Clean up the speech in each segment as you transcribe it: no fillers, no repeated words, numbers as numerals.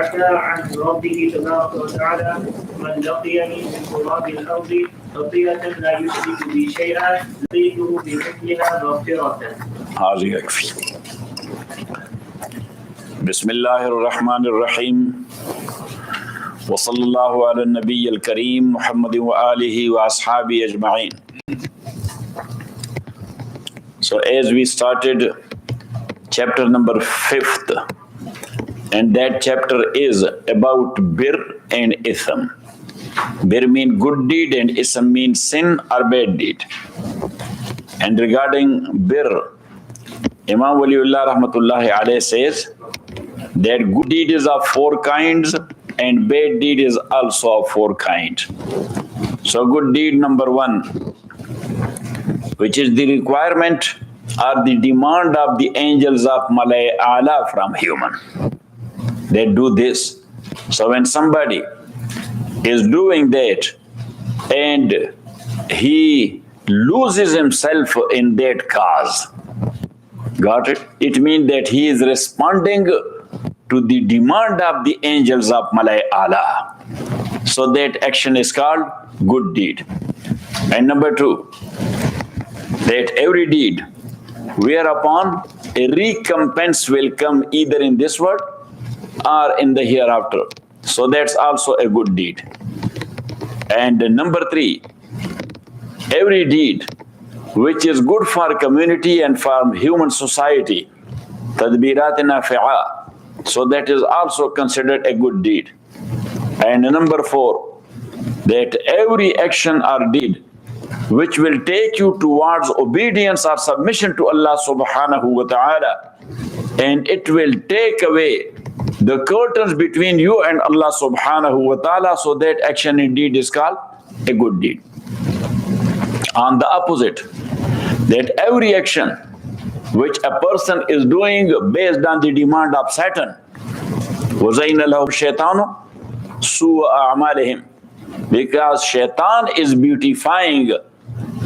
حكى عن ربه تبارك وتعالى من لقيني من تراب الأرض خطيئة لا يشرك بي شيئا لقيته بمثلها مغفرة. هذا يكفي. بسم الله الرحمن الرحيم وصلى الله على النبي الكريم محمد وآله وأصحابه أجمعين. So as we started chapter number 5th, and that chapter is about bir and ism. Bir means good deed and ism means sin or bad deed. And regarding bir, Imam Waliullah Rahmatullahi Alayhi says that good deed is of 4 kinds and bad deed is also of 4 kinds. So good deed number 1, which is the requirement or the demand of the angels of Malay Ala from human. They do this. So when somebody is doing that and he loses himself in that cause, got it? It means that he is responding to the demand of the angels of Malay Ala. So that action is called good deed. And number 2, that every deed whereupon a recompense will come either in this world or in the hereafter. So that's also a good deed. And number 3, every deed which is good for community and for human society, tadbirat nafi'ah, so that is also considered a good deed. And number 4, that every action or deed which will take you towards obedience or submission to Allah subhanahu wa ta'ala, and it will take away the curtains between you and Allah subhanahu wa ta'ala, so that action indeed is called a good deed. On the opposite, that every action which a person is doing based on the demand of Satan, وَزَيْنَ لَهُمْ الشَّيْطَانُ سُوءَ أَعْمَالِهِمْ, because Shaitan is beautifying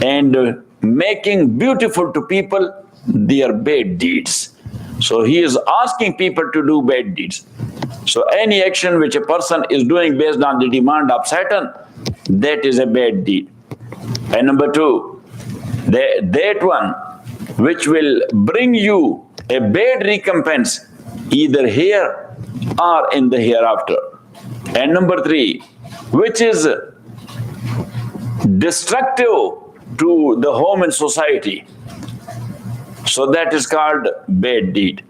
and making beautiful to people their bad deeds. So he is asking people to do bad deeds. So any action which a person is doing based on the demand of Satan, that is a bad deed. And number 2, that one which will bring you a bad recompense either here or in the hereafter. And number 3, which is destructive to the home and society, so that is called bad deed.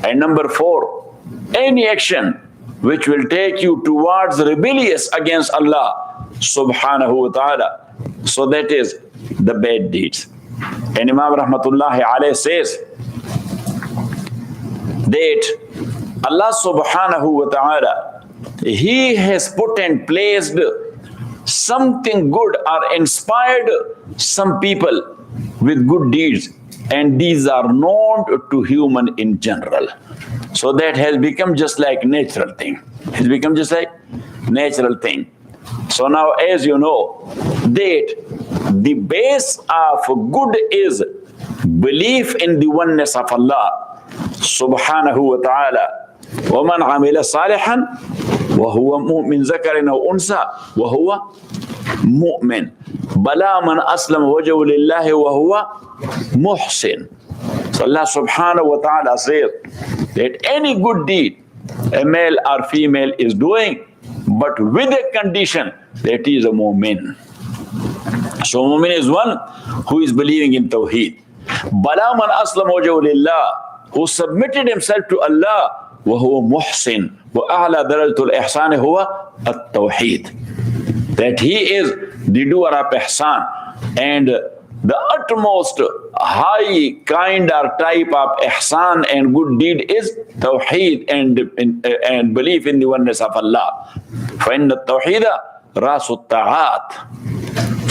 And number 4, any action which will take you towards rebellious against Allah subhanahu wa ta'ala, so that is the bad deeds. And Imam Rahmatullahi Alayhi says that Allah subhanahu wa ta'ala, He has put and placed something good or inspired some people with good deeds, and these are known to human in general. So that has become just like natural thing. It's become just like natural thing. So now, as you know, that the base of good is belief in the oneness of Allah subhanahu wa ta'ala. وَمَنْ عَمِلَ صَالِحًا وَهُوَ مُؤْمِنٌ ذَكَرٍ أَوْ أُنْثَىٰ وَهُوَ مُؤْمِنٌ بَلَا مَنْ أَسْلَمَ وَجْهَهُ لِلَّهِ وَهُوَ مُحْسِنٌ. So Allah subhanahu wa ta'ala says that any good deed a male or female is doing, but with a condition that he is a mu'min. So mu'min is one who is believing in Tawheed. بَلَا مَنْ أَسْلَمَ وَجْهَهُ لِلَّهِ, who submitted himself to Allah, وَهُوَ مُحْسِنٌ وَأَعْلَى دَرَجَةُ الْإِحْسَانِ هُوَ التَّوْحِيدُ, that he is the doer of ihsan, and the utmost high kind or type of ihsan and good deed is tawheed and belief in the oneness of Allah. فَإِنَّ التَّوْحِيدَ رَاسُ الطَّاعَاتِ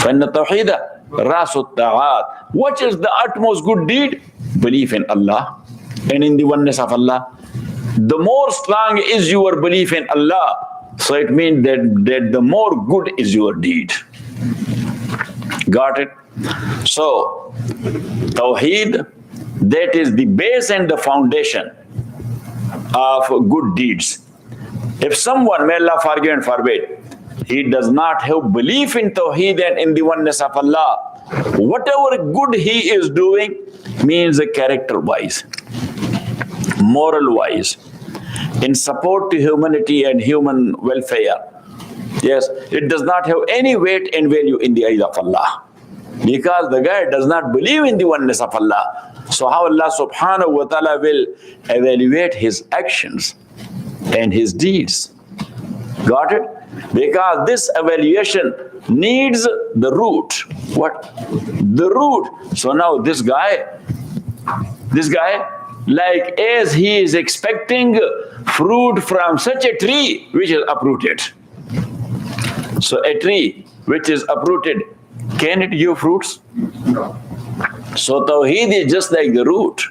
فَإِنَّ التَّوْحِيدَ رَاسُ الطَّاعَاتِ. What is the utmost good deed? Belief in Allah and in the oneness of Allah. The more strong is your belief in Allah, so it means that the more good is your deed. Got it? So, Tawheed, that is the base and the foundation of good deeds. If someone, may Allah forgive and forbid, he does not have belief in Tawheed and in the oneness of Allah, whatever good he is doing means character-wise, moral-wise, in support to humanity and human welfare. Yes, it does not have any weight and value in the eyes of Allah, because the guy does not believe in the oneness of Allah. So how Allah subhanahu wa ta'ala will evaluate his actions and his deeds? Got it? Because this evaluation needs the root. What? The root. So now this guy, like as he is expecting fruit from such a tree which is uprooted. So a tree which is uprooted, can it give fruits? No. So Tawheed is just like the root.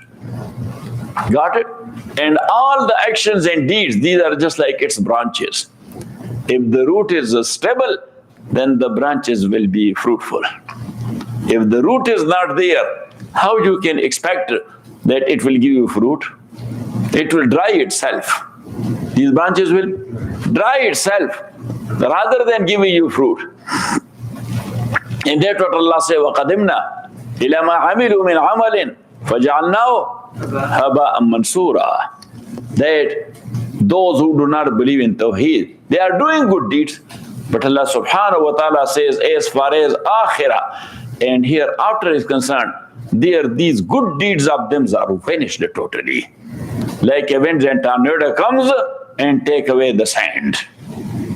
Got it? And all the actions and deeds, these are just like its branches. If the root is stable, then the branches will be fruitful. If the root is not there, how you can expect that it will give you fruit? It will dry itself. These branches will dry itself rather than giving you fruit. And that's what Allah says, وَقَدِمْنَا إِلَى مَا عَمِلُوا مِنْ عَمَلٍ فَجَعَلْنَاهُ هَبَاءً مَنْصُورًا. That those who do not believe in Tawheed, they are doing good deeds. But Allah subhanahu wa ta'ala says, as far as Akhirah and hereafter is concerned, these good deeds of them are vanished totally. Like a wind and tornado comes and take away the sand.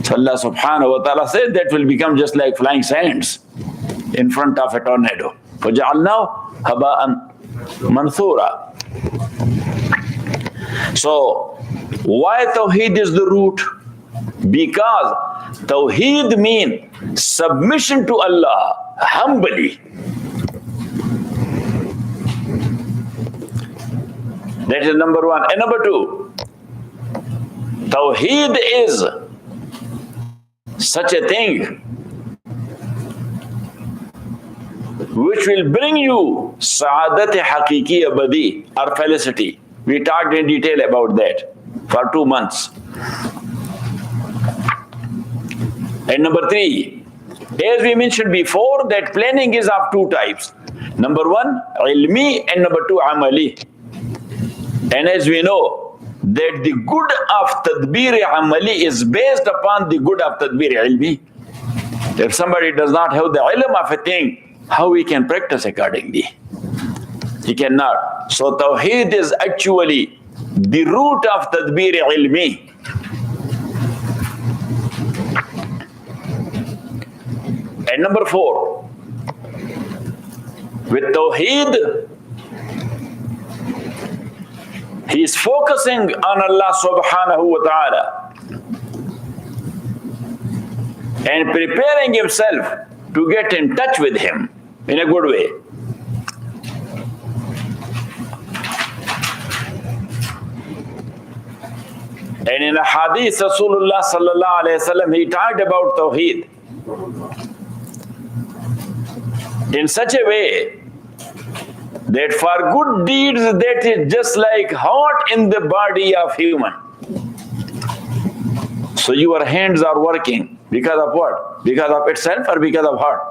So Allah subhanahu wa ta'ala says that will become just like flying sands in front of a tornado. فَجَعَلْنَاهُ هَبَاءً مَنْثُورًا. So, why Tawheed is the root? Because Tawheed means submission to Allah humbly. That is number one. And number two, Tawheed is such a thing which will bring you Sa'adat Haqiqi Abadi, or felicity. We talked in detail about that for 2 months. And number three, as we mentioned before, that planning is of two types. Number one, ilmi, and number two, amali. And as we know, that the good of tadbir amali is based upon the good of tadbir ilmi. If somebody does not have the ilm of a thing, how he can practice accordingly? He cannot. So Tawheed is actually the root of tadbir ilmi. And number four, with Tawheed, he is focusing on Allah subhanahu wa ta'ala and preparing himself to get in touch with him in a good way. And in a hadith, Rasulullah sallallahu alayhi wa sallam, he talked about Tawheed in such a way that for good deeds, that is just like heart in the body of human. So your hands are working because of what? Because of itself or because of heart?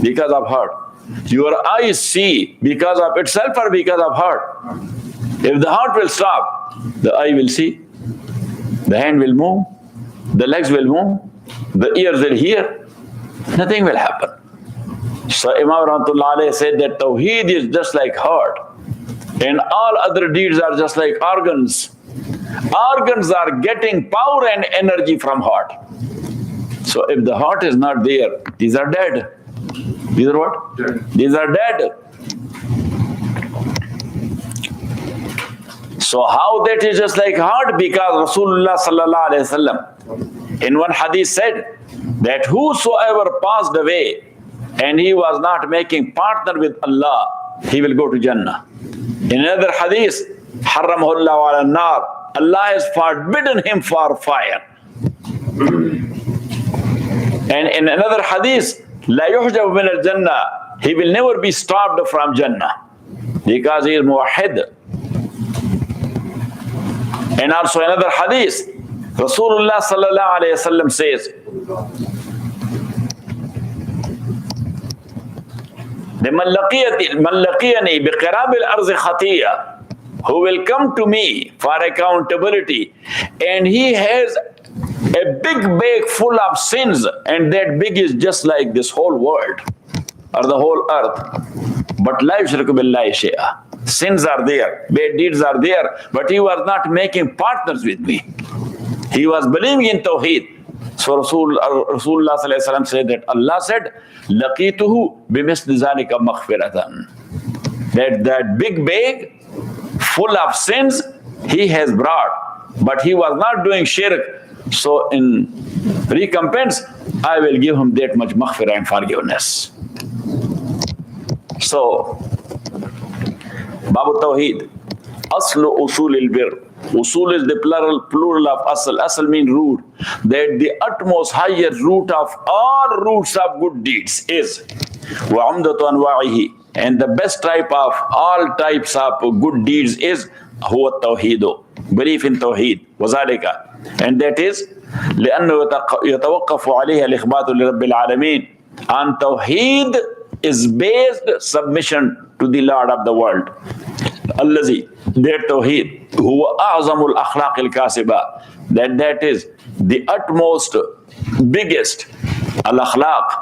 Because of heart. Your eyes see because of itself or because of heart? If the heart will stop, the eye will see, the hand will move, the legs will move, the ears will hear, nothing will happen. So Imam Rahmatullah Alayhi said that Tawheed is just like heart, and all other deeds are just like organs. Organs are getting power and energy from heart. So if the heart is not there, these are dead. These are what? Dead. These are dead. So how that is just like heart? Because Rasulullah sallallahu alayhi wasallam in one hadith said that whosoever passed away and he was not making partner with Allah, he will go to Jannah. In another hadith, Harramahullah ala nar, Allah has forbidden him for fire. And in another hadith, La yuhjab min al-Jannah, he will never be stopped from Jannah because he is muwahhid. And also another hadith, Rasulullah sallallahu alayhi wasallam says, Man laqiyani biqirab al-arz khatiya, who will come to me for accountability, and he has a big bag full of sins, and that big is just like this whole world or the whole earth. But la yushriku billahi shay'a. Sins are there, bad deeds are there, but he was not making partners with me. He was believing in Tawheed. So Rasulullah sallallahu alaihi wasallam said that Allah said, "Laqituhu bimisli zalika maghfiratan." That big bag full of sins he has brought, but he was not doing shirk. So in recompense, I will give him that much maghfirah and forgiveness. So, Babu Tawheed, Aslu Usulil Bir. Usul is the plural of Asl. Asl means root. That the utmost higher root of all roots of good deeds is وَعُمْدَةُ أَنْوَاعِهِ. And the best type of all types of good deeds is هو التوحيد. Belief in Tawheed. وَذَلِكَ. And that is لأنه يتوقف عليه الإخبات لرب العالمين. And Tawheed is based submission to the Lord of the world. الذي, that Tawheed, هو أعظم الأخلاق الكاسبة. That is the utmost, biggest al-akhlaq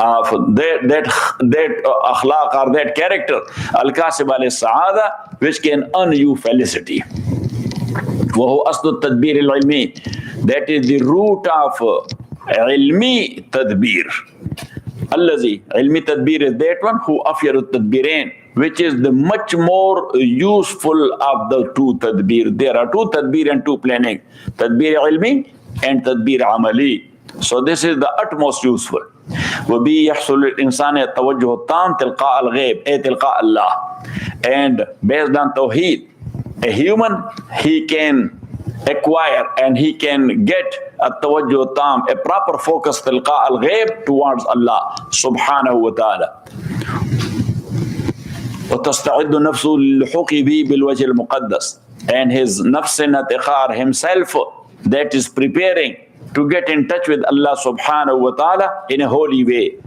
of that akhlaq or that character, al-kasiba lis-sa'ada, which can earn you felicity. وهو أصل التدبير العلمي. That is the root of علمي تدبير. الذي, علمي تدبير is that one who أفير التدبيرين, which is the much more useful of the two tadbir. There are two tadbir and two planning. Tadbir ilmi and tadbir amali. So this is the utmost useful. وَبِي يَحْصُلُ الْإِنسَانِ التَّوَجُّهُ التَّامِ تِلْقَاءَ الْغَيْبِ أي تِلْقَاءَ اللَّهِ. And based on Tawheed, a human, he can acquire and he can get a tawajjuh tam, a proper focus tilqa al-ghayb towards Allah subhanahu wa ta'ala. وتستعد نفسه للحوق به بالوجه المقدس. And his nafs natiqar, himself, that is preparing to get in touch with Allah subhanahu wa ta'ala in a holy way.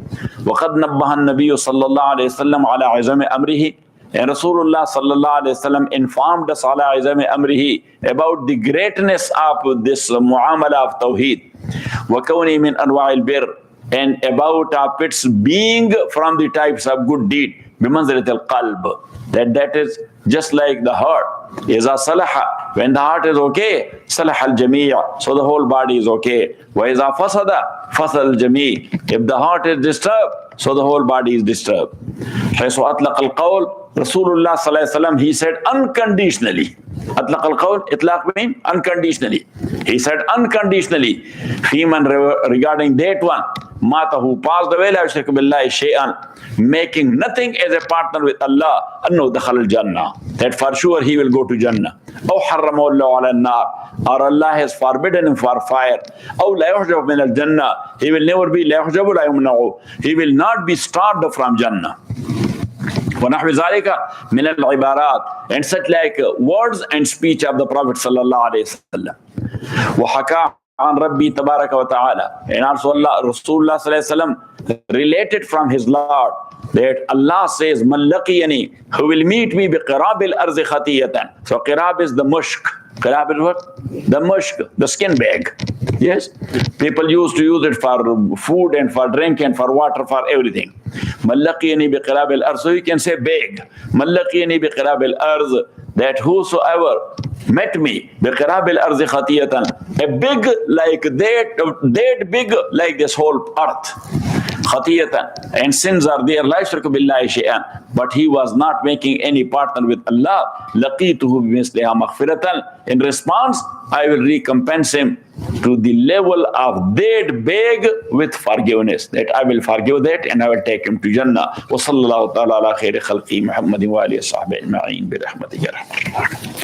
وقد نبه النبي صلى الله عليه وسلم على عظم أمره. And Rasulullah sallallahu alayhi wasallam informed us ala izami amrihi about the greatness of this muamala of Tawheed. وَكَوْنِي مِنْ أَنْوَاعِ الْبِرِّ. And about its being from the types of good deed. بِمَنْزِلَةِ الْقَلْبِ. That is just like the heart. إِذَا صَلَحَ. When the heart is okay, صَلَحَ الْجَمِيعَ. So the whole body is okay. وَإِذَا فَسَدَ فَسَدَ الْجَمِيعَ. If the heart is disturbed, so the whole body is disturbed. حيث أطلق القول. Rasulullah sallallahu alaihi wasallam, he said unconditionally. Atlaq al-qawl, itlaq means unconditionally. He said unconditionally. Fiman, regarding that one, mata who passed away, la yushriku billahi shay'an, making nothing as a partner with Allah, annahu dakhal al-jannah. That for sure he will go to Jannah. Aw harramahu Allahu ala an-nar. Or Allah has forbidden him for fire. Aw la yuhjab min al-jannah. He will never be la yuhjabu la yumna'u. He will not be stopped from Jannah. وَنَحْوِ ذَلِكَ مِنَ الْعِبَارَاتِ. And such like words and speech of the Prophet sallallahu alayhi wa sallam. وَحَكَى عَنْ رَبِّي تَبَارَكَ وَتَعَالَى. And also Rasulullah sallallahu alayhi wa sallam related from his Lord that Allah says, مَنْ لَقِيَنِي, who will meet me بِقِرَابِ الْأَرْضِ خَطِيَّةً. So qirab is the mushk. Qirab is what? The mushk, the skin bag. Yes? People used to use it for food and for drink and for water, for everything. Mallaqiyani biqirab al-arz. So you can say beg. Mallaqiyani biqirab al-arz. That whosoever met me biqirab al-arz khatiyatan. A big like that big like this whole earth. Khatiyatan. And sins are there. La yushriku billahi shay'an. But he was not making any partner with Allah. Laqituhu bimisliha maghfiratan. In response, I will recompense him to the level of that beg with forgiveness. That I will forgive that and I will take him to Jannah. Wa sallallahu ta'ala ala khairi khalqi Muhammadin wa alihi wa sahbihi ajma'in bi rahmatihi ya rahman.